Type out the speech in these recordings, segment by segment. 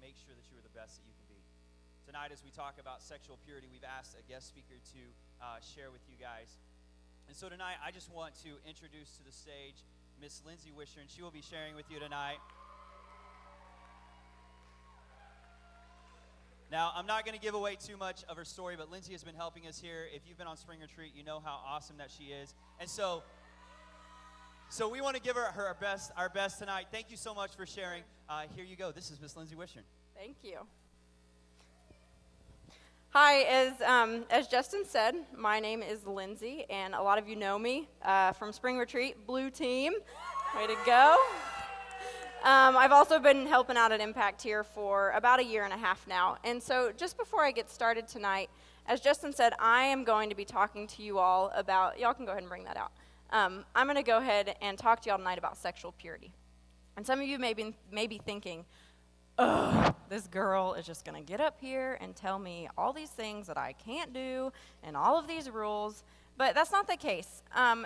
make sure that you are the best that you can be. Tonight, as we talk about sexual purity, we've asked a guest speaker to share with you guys. And so tonight, I just want to introduce to the stage Miss Lindsey Wichern. She will be sharing with you tonight. Now, I'm not going to give away too much of her story, but Lindsey has been helping us here. If you've been on Spring Retreat, you know how awesome that she is. And so we want to give her our best tonight. Thank you so much for sharing. Here you go. This is Miss Lindsey Wichern. Thank you. Hi, as Justin said, my name is Lindsey, and a lot of you know me from Spring Retreat, Blue Team. Way to go. I've also been helping out at Mpact here for about a year and a half now. And so just before I get started tonight, as Justin said, I am going to be talking to you all about, y'all can go ahead and bring that out. I'm going to go ahead and talk to y'all tonight about sexual purity. And some of you may be thinking, ugh, this girl is just going to get up here and tell me all these things that I can't do and all of these rules. But that's not the case.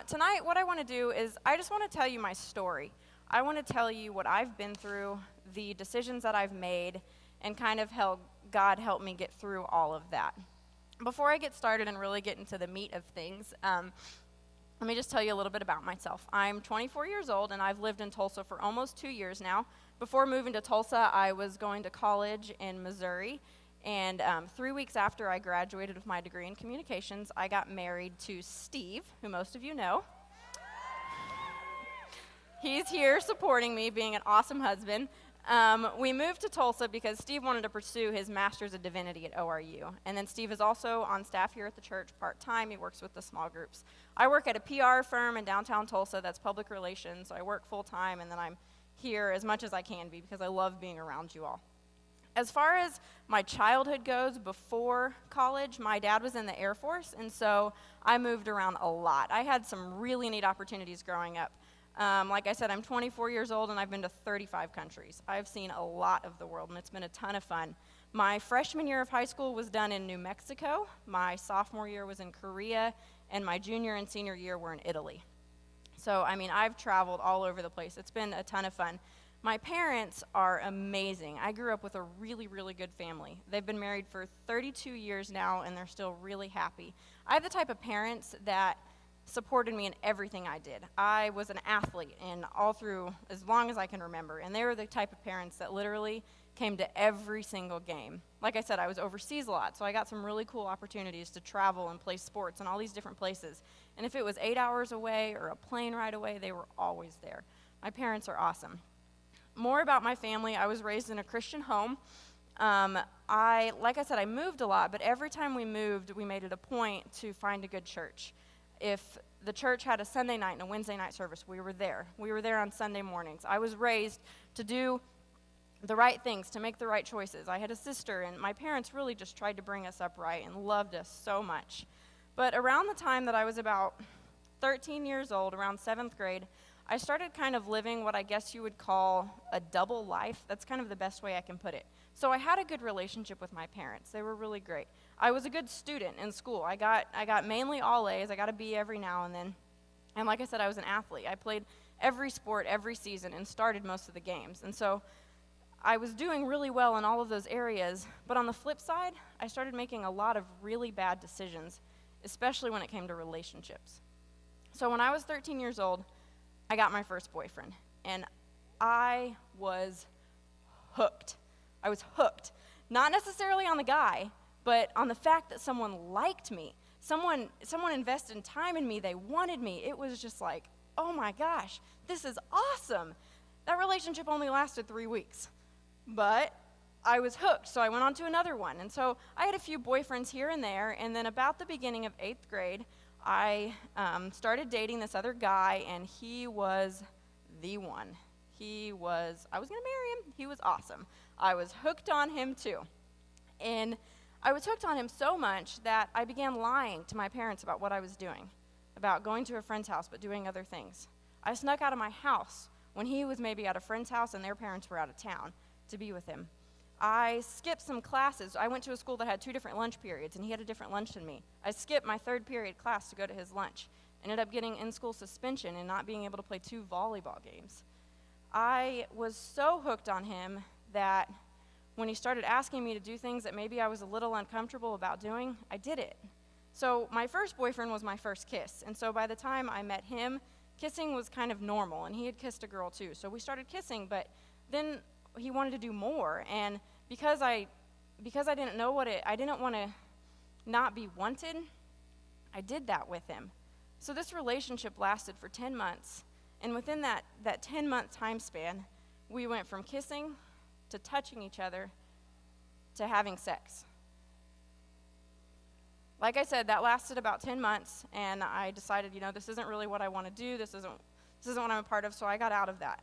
Tonight, what I want to do is I just want to tell you my story. I want to tell you what I've been through, the decisions that I've made, and kind of how God helped me get through all of that. Before I get started and really get into the meat of things, let me just tell you a little bit about myself. I'm 24 years old, and I've lived in Tulsa for almost 2 years now. Before moving to Tulsa, I was going to college in Missouri, and 3 weeks after I graduated with my degree in communications, I got married to Steve, who most of you know. He's here supporting me, being an awesome husband. We moved to Tulsa because Steve wanted to pursue his Master's of Divinity at ORU. And then Steve is also on staff here at the church part-time. He works with the small groups. I work at a PR firm in downtown Tulsa that's public relations, so I work full-time, and then I'm here as much as I can be because I love being around you all. As far as my childhood goes, before college, my dad was in the Air Force, and so I moved around a lot. I had some really neat opportunities growing up. Like I said, I'm 24 years old, and I've been to 35 countries. I've seen a lot of the world, and it's been a ton of fun. My freshman year of high school was done in New Mexico. My sophomore year was in Korea, and my junior and senior year were in Italy. So, I mean, I've traveled all over the place. It's been a ton of fun. My parents are amazing. I grew up with a really, really good family. They've been married for 32 years now, and they're still really happy. I have the type of parents that supported me in everything I did. I was an athlete and all through as long as I can remember, and they were the type of parents that literally came to every single game. Like I said, I was overseas a lot, so I got some really cool opportunities to travel and play sports in all these different places. And if it was 8 hours away or a plane ride away, they were always there. My parents are awesome. More about my family, I was raised in a Christian home. Like I said, I moved a lot, but every time we moved, we made it a point to find a good church. If the church had a Sunday night and a Wednesday night service, we were there. We were there on Sunday mornings. I was raised to do the right things, to make the right choices. I had a sister, and my parents really just tried to bring us up right and loved us so much. But around the time that I was about 13 years old, around 7th grade, I started kind of living what I guess you would call a double life. That's kind of the best way I can put it. So I had a good relationship with my parents. They were really great. I was a good student in school. I got mainly all A's. I got a B every now and then. And like I said, I was an athlete. I played every sport every season and started most of the games. And so I was doing really well in all of those areas. But on the flip side, I started making a lot of really bad decisions, especially when it came to relationships. So when I was 13 years old, I got my first boyfriend. And I was hooked. I was hooked. Not necessarily on the guy, but on the fact that someone liked me. Someone invested time in me. They wanted me. It was just like, oh my gosh, this is awesome. That relationship only lasted 3 weeks. But I was hooked, so I went on to another one. And so I had a few boyfriends here and there, and then about the beginning of 8th grade, I started dating this other guy, and he was the one. I was going to marry him. He was awesome. I was hooked on him too. And I was hooked on him so much that I began lying to my parents about what I was doing, about going to a friend's house but doing other things. I snuck out of my house when he was maybe at a friend's house and their parents were out of town to be with him. I skipped some classes. I went to a school that had 2 different lunch periods, and he had a different lunch than me. I skipped my 3rd period class to go to his lunch. Ended up getting in-school suspension and not being able to play 2 volleyball games. I was so hooked on him that when he started asking me to do things that maybe I was a little uncomfortable about doing, I did it. So my first boyfriend was my first kiss, and so by the time I met him, kissing was kind of normal, and he had kissed a girl too. So we started kissing, but then he wanted to do more, and because I didn't know I didn't want to not be wanted, I did that with him. So this relationship lasted for 10 months, and within that 10-month time span, we went from kissing to touching each other to having sex. Like I said, that lasted about 10 months, and I decided, this isn't really what I want to do. This isn't what I'm a part of, so I got out of that.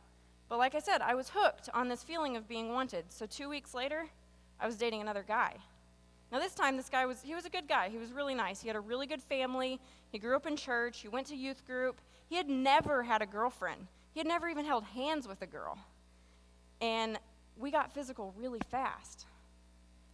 But like I said, I was hooked on this feeling of being wanted. So 2 weeks later, I was dating another guy. Now this time, this guy was a good guy. He was really nice. He had a really good family. He grew up in church. He went to youth group. He had never had a girlfriend. He had never even held hands with a girl. And we got physical really fast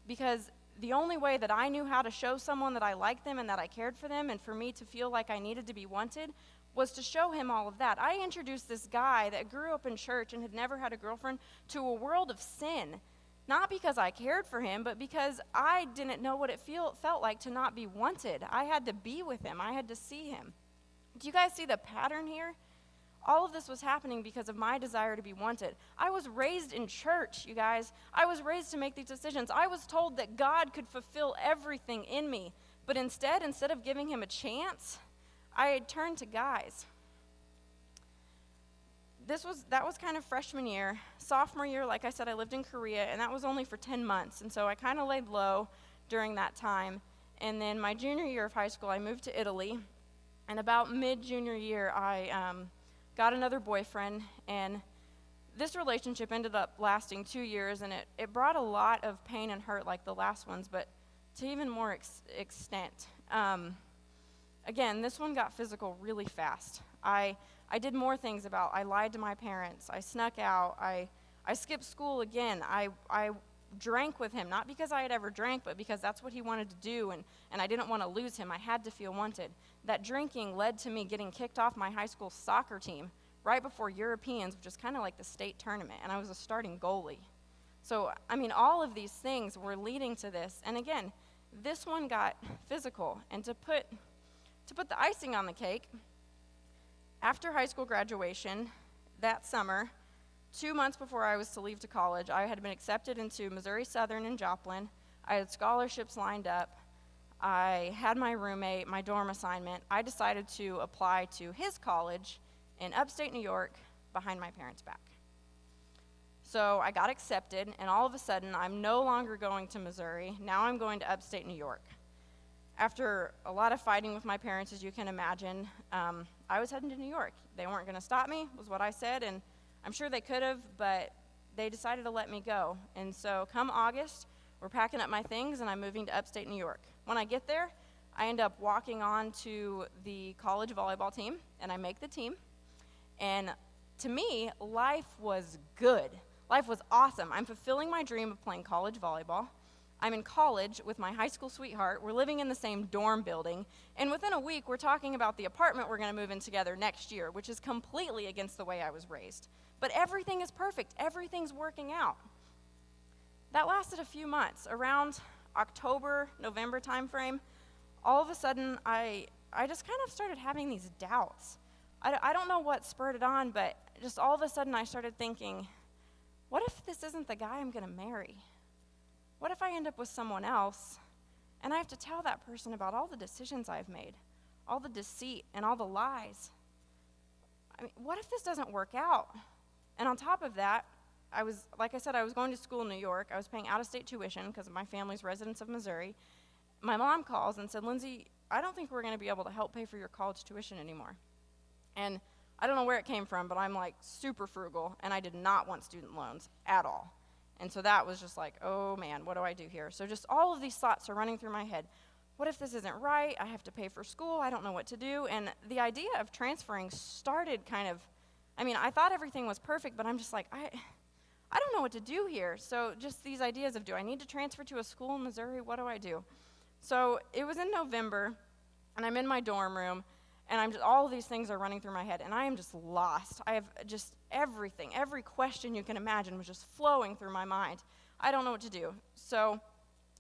because the only way that I knew how to show someone that I liked them and that I cared for them and for me to feel like I needed to be wanted was to show him all of that. I introduced this guy that grew up in church and had never had a girlfriend to a world of sin, not because I cared for him, but because I didn't know what it felt like to not be wanted. I had to be with him. I had to see him. Do you guys see the pattern here? All of this was happening because of my desire to be wanted. I was raised in church, you guys. I was raised to make these decisions. I was told that God could fulfill everything in me. But instead of giving him a chance, I had turned to guys. That was kind of freshman year. Sophomore year, like I said, I lived in Korea, and that was only for 10 months. And so I kind of laid low during that time. And then my junior year of high school, I moved to Italy. And about mid-junior year, I got another boyfriend, and this relationship ended up lasting 2 years, and it brought a lot of pain and hurt like the last ones, but to even more extent. Again, this one got physical really fast. I did more things I lied to my parents, I snuck out, I skipped school again, I drank with him, not because I had ever drank, but because that's what he wanted to do, and I didn't want to lose him. I had to feel wanted. That drinking led to me getting kicked off my high school soccer team right before Europeans, which is kind of like the state tournament, and I was a starting goalie. So, all of these things were leading to this, and again, this one got physical, and to put the icing on the cake, after high school graduation that summer, 2 months before I was to leave to college, I had been accepted into Missouri Southern in Joplin. I had scholarships lined up. I had my roommate, my dorm assignment. I decided to apply to his college in upstate New York behind my parents' back. So I got accepted, and all of a sudden, I'm no longer going to Missouri. Now I'm going to upstate New York. After a lot of fighting with my parents, as you can imagine, I was heading to New York. They weren't going to stop me, was what I said, and I'm sure they could have, but they decided to let me go. And so come August, we're packing up my things, and I'm moving to upstate New York. When I get there, I end up walking on to the college volleyball team, and I make the team. And to me, life was good. Life was awesome. I'm fulfilling my dream of playing college volleyball. I'm in college with my high school sweetheart. We're living in the same dorm building. And within a week, we're talking about the apartment we're going to move in together next year, which is completely against the way I was raised. But everything is perfect. Everything's working out. That lasted a few months. Around October, November timeframe, all of a sudden, I just kind of started having these doubts. I don't know what spurred it on, but just all of a sudden, I started thinking, what if this isn't the guy I'm going to marry? What if I end up with someone else, and I have to tell that person about all the decisions I've made, all the deceit and all the lies? What if this doesn't work out? And on top of that, I was going to school in New York. I was paying out-of-state tuition because my family's residents of Missouri. My mom calls and said, Lindsey, I don't think we're going to be able to help pay for your college tuition anymore. And I don't know where it came from, but I'm super frugal, and I did not want student loans at all. And so that was just oh man, what do I do here? So just all of these thoughts are running through my head. What if this isn't right? I have to pay for school. I don't know what to do. And the idea of transferring started kind of, I thought everything was perfect, but I'm just I don't know what to do here. So just these ideas of, do I need to transfer to a school in Missouri? What do I do? So it was in November, and I'm in my dorm room, and all of these things are running through my head, and I am just lost. I have just everything, every question you can imagine was just flowing through my mind. I don't know what to do. So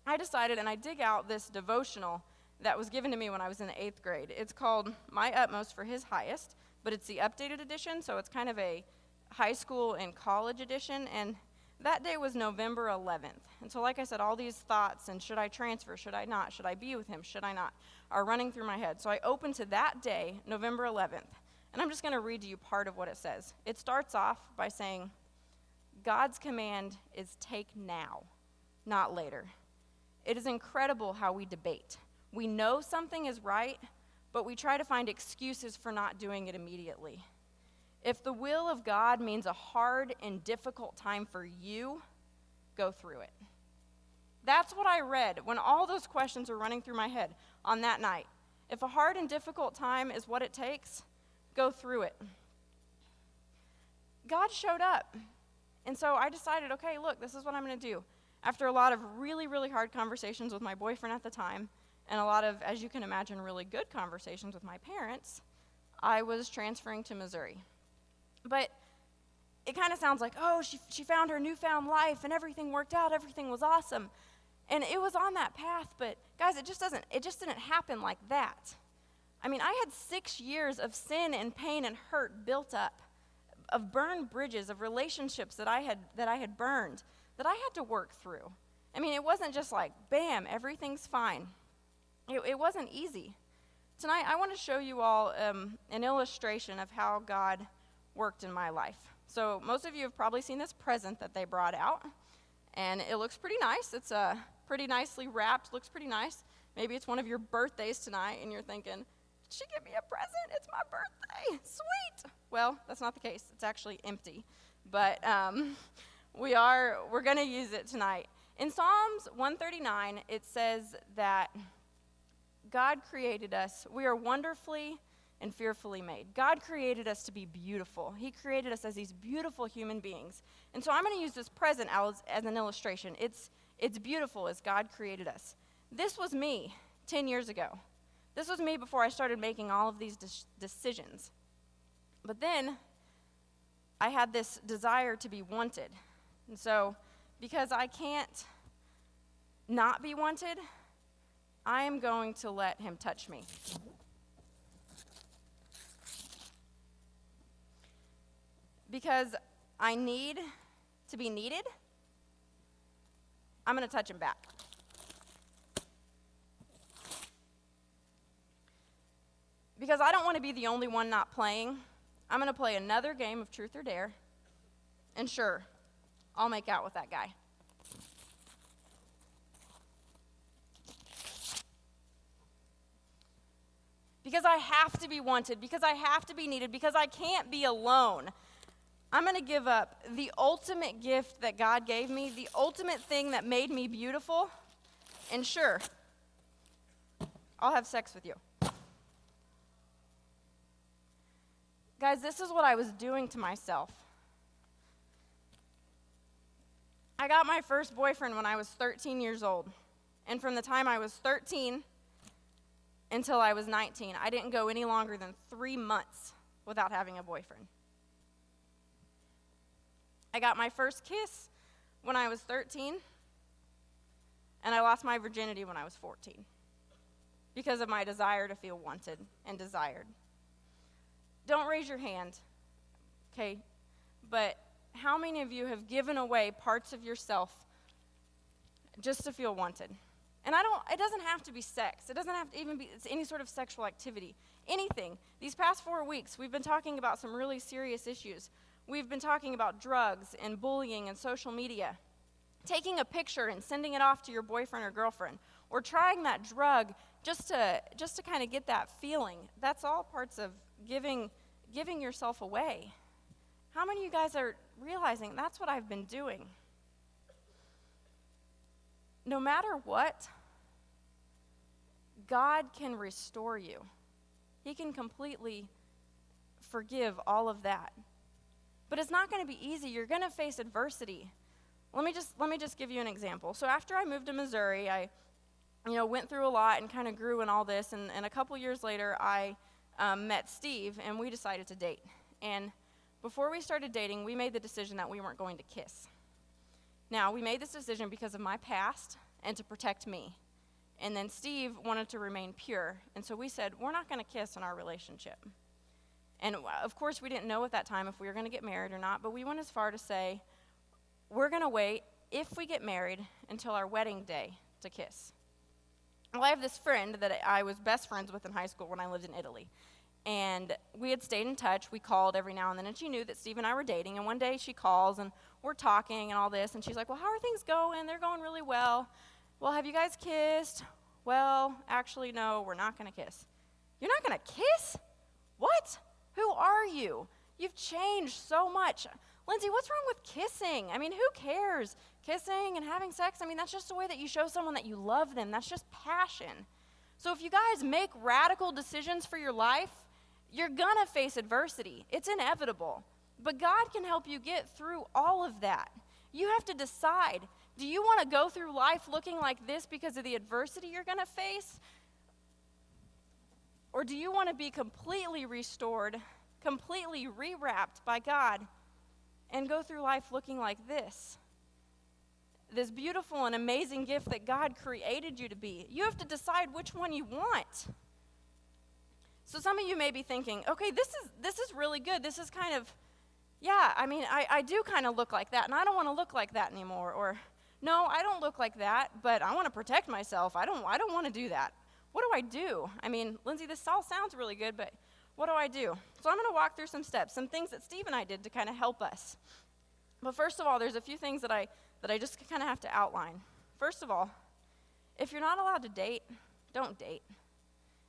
I decided, and I dig out this devotional that was given to me when I was in the 8th grade. It's called My Utmost for His Highest, but it's the updated edition, so it's kind of a high school and college edition, and that day was November 11th. And so like I said, all these thoughts, and should I transfer, should I not, should I be with him, should I not, are running through my head. So I opened to that day, November 11th, and I'm just going to read to you part of what it says. It starts off by saying, God's command is take now, not later. It is incredible how we debate. We know something is right, but we try to find excuses for not doing it immediately. If the will of God means a hard and difficult time for you, go through it. That's what I read when all those questions were running through my head on that night. If a hard and difficult time is what it takes, go through it. God showed up. And so I decided, okay, look, this is what I'm going to do. After a lot of really, really hard conversations with my boyfriend at the time, and a lot of, as you can imagine, really good conversations with my parents, I was transferring to Missouri. But it kind of sounds like, oh, she found her newfound life and everything worked out, everything was awesome. And it was on that path, but guys, it just didn't happen like that. I mean, I had 6 years of sin and pain and hurt built up, of burned bridges, of relationships that I had burned, that I had to work through. I mean, it wasn't just like, bam, everything's fine. It wasn't easy. Tonight, I want to show you all an illustration of how God worked in my life. So most of you have probably seen this present that they brought out, and it looks pretty nice. It's pretty nicely wrapped, looks pretty nice. Maybe it's one of your birthdays tonight, and you're thinking, did she give me a present? It's my birthday. Sweet. Well, that's not the case. It's actually empty. But we're going to use it tonight. In Psalms 139, it says that God created us. We are wonderfully and fearfully made. God created us to be beautiful. He created us as these beautiful human beings. And so I'm going to use this present as an illustration. It's beautiful as God created us. This was me 10 years ago. This was me before I started making all of these decisions. But then I had this desire to be wanted. And so because I can't not be wanted, I am going to let him touch me. Because I need to be needed, I'm going to touch him back. Because I don't want to be the only one not playing, I'm going to play another game of Truth or Dare, and sure, I'll make out with that guy. Because I have to be wanted, because I have to be needed, because I can't be alone. I'm going to give up the ultimate gift that God gave me, the ultimate thing that made me beautiful, and sure, I'll have sex with you. Guys, this is what I was doing to myself. I got my first boyfriend when I was 13 years old, and from the time I was 13 until I was 19, I didn't go any longer than 3 months without having a boyfriend. I got my first kiss when I was 13, and I lost my virginity when I was 14 because of my desire to feel wanted and desired. Don't raise your hand, okay? But how many of you have given away parts of yourself just to feel wanted? And it doesn't have to be sex. It doesn't have to even be any sort of sexual activity. Anything. These past 4 weeks, we've been talking about some really serious issues. We've been talking about drugs and bullying and social media. Taking a picture and sending it off to your boyfriend or girlfriend, or trying that drug just to kind of get that feeling. That's all parts of giving yourself away. How many of you guys are realizing that's what I've been doing? No matter what, God can restore you. He can completely forgive all of that. But it's not going to be easy. You're going to face adversity. Let me just give you an example. So after I moved to Missouri, I went through a lot and kind of grew in all this. And a couple years later, I met Steve, and we decided to date. And before we started dating, we made the decision that we weren't going to kiss. Now, we made this decision because of my past and to protect me. And then Steve wanted to remain pure. And so we said, we're not going to kiss in our relationship. And of course, we didn't know at that time if we were going to get married or not, but we went as far to say, we're going to wait, if we get married, until our wedding day to kiss. Well, I have this friend that I was best friends with in high school when I lived in Italy. And we had stayed in touch. We called every now and then, and she knew that Steve and I were dating. And one day she calls, and we're talking and all this, and she's like, well, how are things going? They're going really well. Well, have you guys kissed? Well, actually, no, we're not going to kiss. You're not going to kiss? What? Who are you? You've changed so much. Lindsey, what's wrong with kissing? I mean, who cares? Kissing and having sex, I mean, that's just a way that you show someone that you love them. That's just passion. So if you guys make radical decisions for your life, you're going to face adversity. It's inevitable. But God can help you get through all of that. You have to decide, do you want to go through life looking like this because of the adversity you're going to face? Or do you want to be completely restored, completely rewrapped by God, and go through life looking like this? This beautiful and amazing gift that God created you to be. You have to decide which one you want. So some of you may be thinking, okay, this is really good. This is kind of, yeah, I mean, I do kind of look like that, and I don't want to look like that anymore. Or, no, I don't look like that, but I want to protect myself. I don't want to do that. What do I do? I mean, Lindsey, this all sounds really good, but what do I do? So I'm going to walk through some steps, some things that Steve and I did to kind of help us. But first of all, there's a few things that I just kind of have to outline. First of all, if you're not allowed to date, don't date.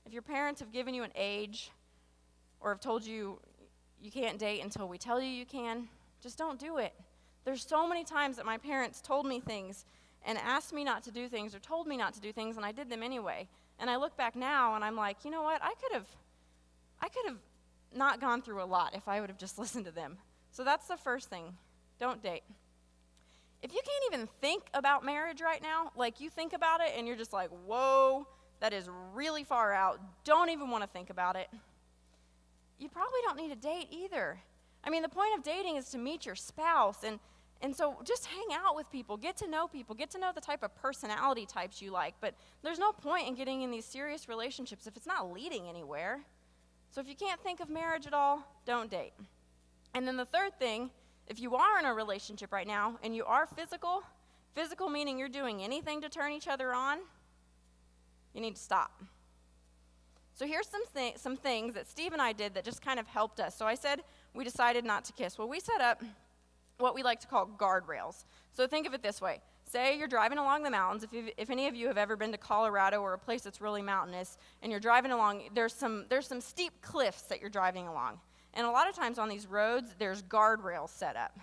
If your parents have given you an age or have told you you can't date until we tell you you can, just don't do it. There's so many times that my parents told me things and asked me not to do things or told me not to do things, and I did them anyway. And I look back now and I'm like, you know what? I could have not gone through a lot if I would have just listened to them. So that's the first thing. Don't date. If you can't even think about marriage right now, like you think about it and you're just like, whoa, that is really far out, don't even want to think about it, you probably don't need to date either. I mean, the point of dating is to meet your spouse, and so just hang out with people, get to know the type of personality types you like, but there's no point in getting in these serious relationships if it's not leading anywhere. So if you can't think of marriage at all, don't date. And then the third thing, if you are in a relationship right now and you are physical meaning you're doing anything to turn each other on, you need to stop. So here's some things that Steve and I did that just kind of helped us. So I said we decided not to kiss. Well, we set up what we like to call guardrails. So think of it this way. Say you're driving along the mountains. If any of you have ever been to Colorado or a place that's really mountainous, and you're driving along, there's some steep cliffs that you're driving along. And a lot of times on these roads, there's guardrails set up.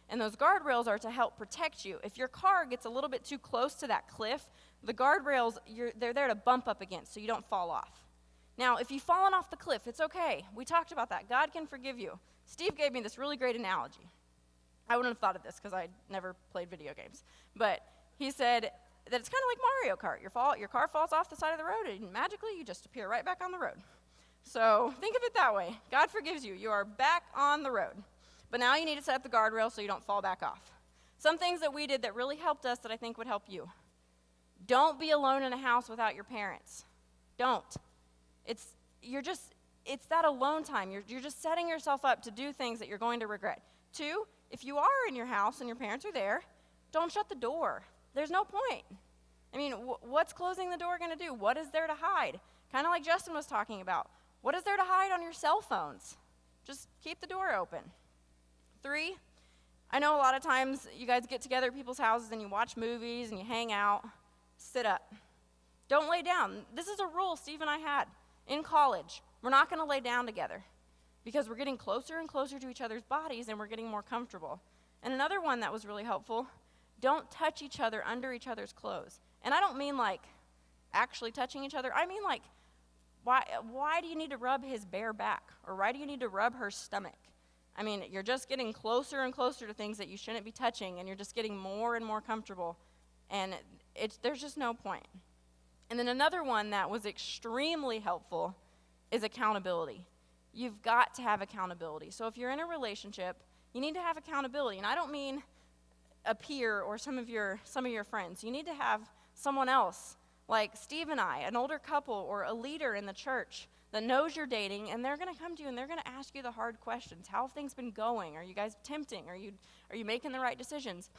And those guardrails are to help protect you. If your car gets a little bit too close to that cliff, the guardrails, they're there to bump up against so you don't fall off. Now, if you've fallen off the cliff, it's okay. We talked about that. God can forgive you. Steve gave me this really great analogy. I wouldn't have thought of this because I never played video games. But he said that it's kind of like Mario Kart. Your car falls off the side of the road, and magically you just appear right back on the road. So think of it that way. God forgives you. You are back on the road. But now you need to set up the guardrail so you don't fall back off. Some things that we did that really helped us that I think would help you. Don't be alone in a house without your parents. Don't. It's that alone time. You're just setting yourself up to do things that you're going to regret. 2, if you are in your house and your parents are there, don't shut the door. There's no point. I mean, what's closing the door going to do? What is there to hide? Kind of like Justin was talking about. What is there to hide on your cell phones? Just keep the door open. 3, I know a lot of times you guys get together at people's houses and you watch movies and you hang out. Sit up. Don't lay down. This is a rule Steve and I had in college. We're not going to lay down together because we're getting closer and closer to each other's bodies and we're getting more comfortable. And another one that was really helpful, don't touch each other under each other's clothes. And I don't mean like actually touching each other. I mean like, why do you need to rub his bare back? Or why do you need to rub her stomach? I mean, you're just getting closer and closer to things that you shouldn't be touching, and you're just getting more and more comfortable. And there's just no point. And then another one that was extremely helpful is accountability. You've got to have accountability. So if you're in a relationship, you need to have accountability. And I don't mean a peer or some of your friends. You need to have someone else, like Steve and I, an older couple or a leader in the church that knows you're dating, and they're going to come to you and they're going to ask you the hard questions. How have things been going? Are you guys tempting? Are you making the right decisions?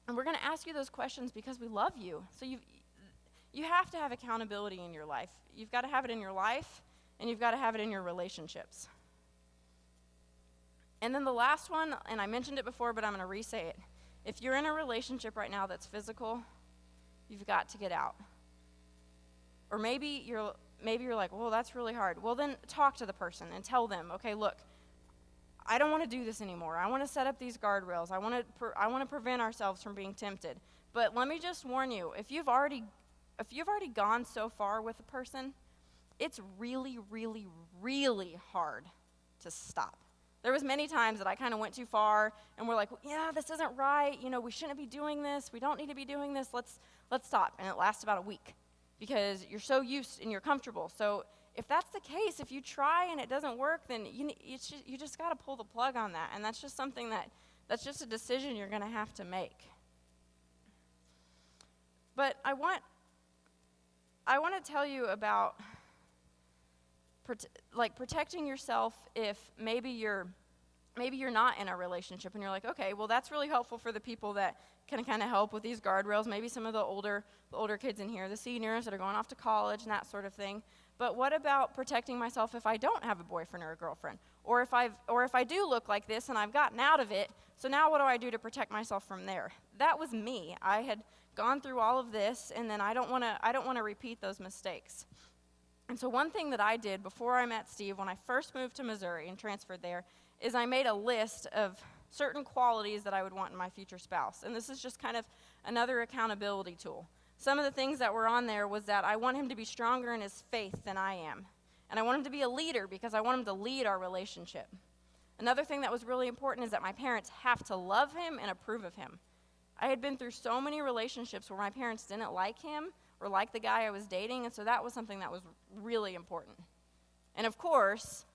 And we're going to ask you those questions because we love you. So you have to have accountability in your life. You've got to have it in your life, and you've got to have it in your relationships. And then the last one, and I mentioned it before, but I'm going to re-say it. If you're in a relationship right now that's physical, you've got to get out. Or maybe you're like, well, that's really hard. Well, then talk to the person and tell them, okay, look, I don't want to do this anymore. I want to set up these guardrails. I want to prevent ourselves from being tempted. But let me just warn you, if you've already gone so far with a person, it's really, really, really hard to stop. There was many times that I kind of went too far, and we're like, yeah, this isn't right. We shouldn't be doing this. We don't need to be doing this. Let's stop. And it lasts about a week because you're so used and you're comfortable. So if that's the case, if you try and it doesn't work, then you just got to pull the plug on that. And that's just something that's just a decision you're going to have to make. But I want to tell you about protecting yourself if maybe you're not in a relationship and you're like, okay, well, that's really helpful for the people that can kind of help with these guardrails, maybe some of the older kids in here, the seniors that are going off to college and that sort of thing. But what about protecting myself if I don't have a boyfriend or a girlfriend? Or if I do look like this and I've gotten out of it, so now what do I do to protect myself from there? That was me. I had gone through all of this, and then I don't want to repeat those mistakes. And so one thing that I did before I met Steve, when I first moved to Missouri and transferred there, is I made a list of certain qualities that I would want in my future spouse. And this is just kind of another accountability tool. Some of the things that were on there was that I want him to be stronger in his faith than I am. And I want him to be a leader because I want him to lead our relationship. Another thing that was really important is that my parents have to love him and approve of him. I had been through so many relationships where my parents didn't like him or like the guy I was dating, and so that was something that was really important. And of course,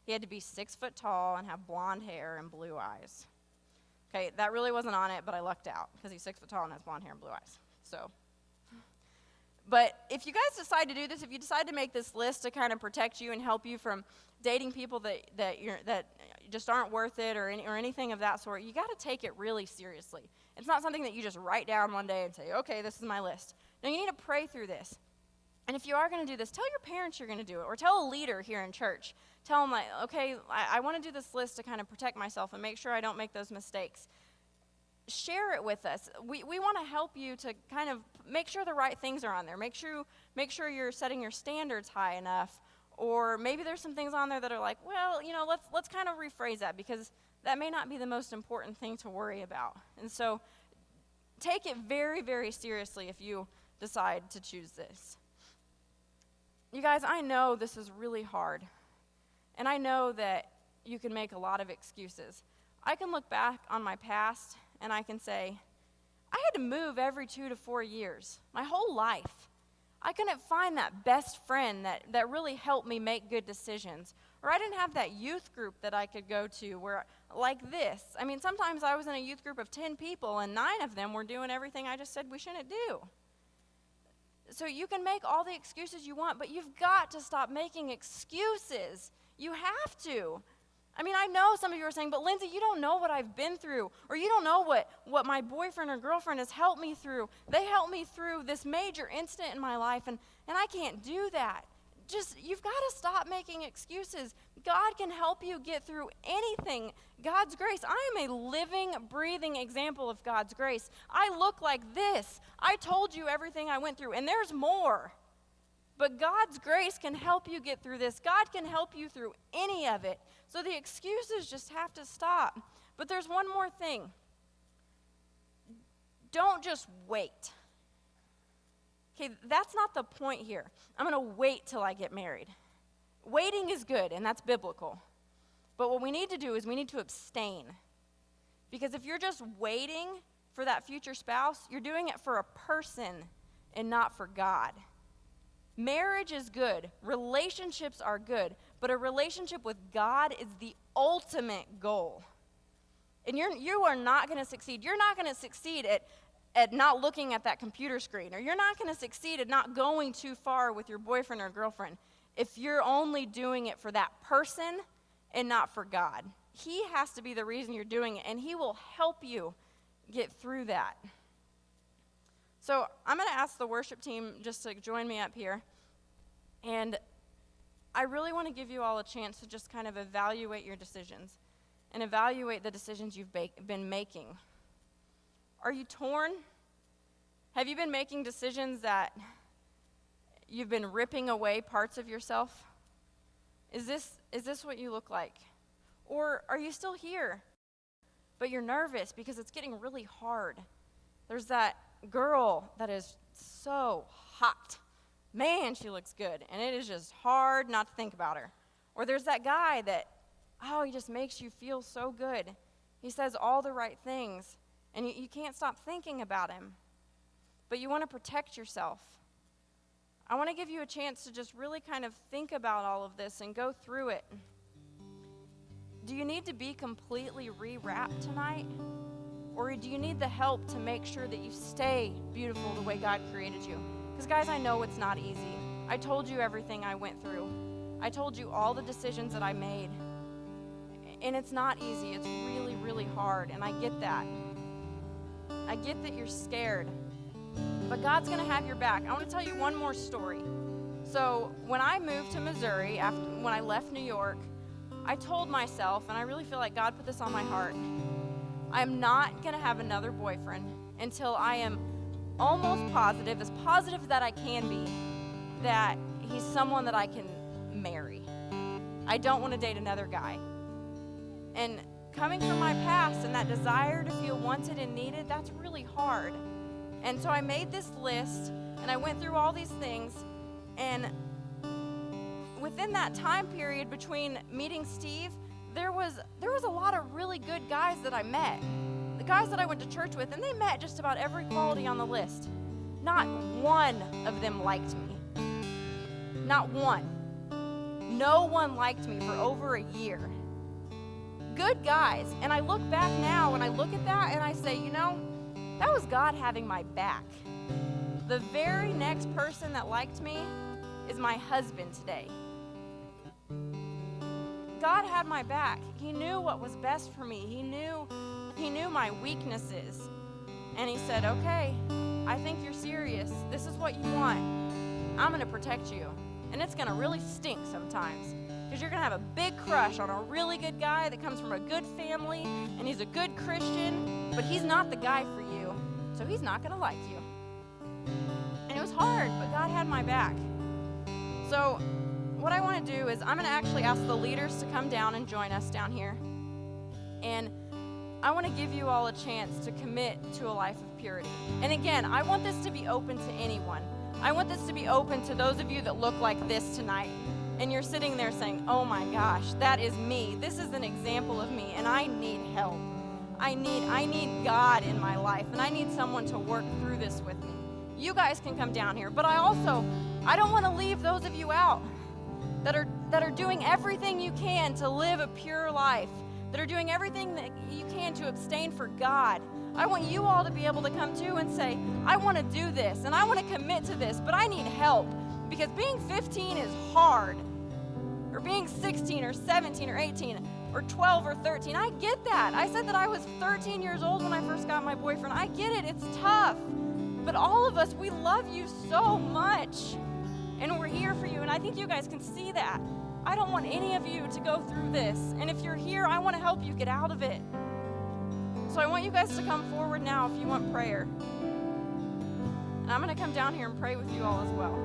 he had to be 6 foot tall and have blonde hair and blue eyes. Okay, that really wasn't on it, but I lucked out because he's 6 foot tall and has blonde hair and blue eyes. But if you guys decide to do this, if you decide to make this list to kind of protect you and help you from dating people that just aren't worth it or anything of that sort, you got to take it really seriously. It's not something that you just write down one day and say, okay, this is my list. No, you need to pray through this. And if you are going to do this, tell your parents you're going to do it, or tell a leader here in church. Tell them, like, okay, I want to do this list to kind of protect myself and make sure I don't make those mistakes. Share it with us. We want to help you to kind of make sure the right things are on there. Make sure you're setting your standards high enough. Or maybe there's some things on there that are like, well, let's kind of rephrase that because that may not be the most important thing to worry about. And so take it very, very seriously if you decide to choose this. You guys, I know this is really hard. And I know that you can make a lot of excuses. I can look back on my past and I can say, I had to move every 2 to 4 years, my whole life. I couldn't find that best friend that really helped me make good decisions. Or I didn't have that youth group that I could go to where, like this. I mean, sometimes I was in a youth group of 10 people and 9 of them were doing everything I just said we shouldn't do. So you can make all the excuses you want, but you've got to stop making excuses. You have to. I mean, I know some of you are saying, but Lindsey, you don't know what I've been through, or you don't know what my boyfriend or girlfriend has helped me through. They helped me through this major incident in my life, and I can't do that. You've got to stop making excuses. God can help you get through anything. God's grace. I am a living, breathing example of God's grace. I look like this. I told you everything I went through, and there's more. But God's grace can help you get through this. God can help you through any of it. So the excuses just have to stop. But there's one more thing. Don't just wait. Okay, that's not the point here. I'm going to wait till I get married. Waiting is good, and that's biblical. But what we need to do is we need to abstain. Because if you're just waiting for that future spouse, you're doing it for a person and not for God. Marriage is good. Relationships are good. But a relationship with God is the ultimate goal. And you are not going to succeed. You're not going to succeed at not looking at that computer screen, or you're not going to succeed at not going too far with your boyfriend or girlfriend if you're only doing it for that person and not for God. He has to be the reason you're doing it, and he will help you get through that. So I'm going to ask the worship team just to join me up here. And I really want to give you all a chance to just kind of evaluate your decisions and evaluate the decisions you've been making. Are you torn? Have you been making decisions that you've been ripping away parts of yourself? Is this what you look like? Or are you still here, but you're nervous because it's getting really hard? There's that girl that is so hot. Man, she looks good, and it is just hard not to think about her. Or there's that guy that, he just makes you feel so good. He says all the right things, and you can't stop thinking about him. But you want to protect yourself. I want to give you a chance to just really kind of think about all of this and go through it. Do you need to be completely rewrapped tonight? Or do you need the help to make sure that you stay beautiful the way God created you? Because guys, I know it's not easy. I told you everything I went through. I told you all the decisions that I made. And it's not easy. It's really, really hard. And I get that. I get that you're scared. But God's going to have your back. I want to tell you one more story. So when I moved to Missouri, when I left New York, I told myself, and I really feel like God put this on my heart, I'm not going to have another boyfriend until I am almost positive, as positive that I can be, that he's someone that I can marry. I don't want to date another guy. And coming from my past and that desire to feel wanted and needed, that's really hard. And so I made this list, and I went through all these things, and within that time period between meeting Steve, there was a lot of really good guys that I met. The guys that I went to church with, and they met just about every quality on the list. Not one of them liked me. Not one. No one liked me for over a year. Good guys. And I look back now, and I look at that, and I say, that was God having my back. The very next person that liked me is my husband today. God had my back. He knew what was best for me. He knew my weaknesses. And he said, okay, I think you're serious. This is what you want. I'm going to protect you. And it's going to really stink sometimes, because you're going to have a big crush on a really good guy that comes from a good family, and he's a good Christian, but he's not the guy for you, so he's not going to like you. And it was hard, but God had my back. So what I want to do is I'm going to actually ask the leaders to come down and join us down here. And I want to give you all a chance to commit to a life of purity. And again, I want this to be open to anyone. I want this to be open to those of you that look like this tonight. And you're sitting there saying, oh my gosh, that is me. This is an example of me, and I need help. I need God in my life, and I need someone to work through this with me. You guys can come down here, but I don't want to leave those of you out that are doing everything you can to live a pure life, that are doing everything that you can to abstain for God. I want you all to be able to come to and say, I want to do this, and I want to commit to this, but I need help, because being 15 is hard, or being 16 or 17 or 18 or 12 or 13. I get that. I said that I was 13 years old when I first got my boyfriend. I get it. It's tough. But all of us, we love you so much, and we're here for you, and I think you guys can see that. I don't want any of you to go through this, and if you're here, I want to help you get out of it. So I want you guys to come forward now if you want prayer. And I'm going to come down here and pray with you all as well.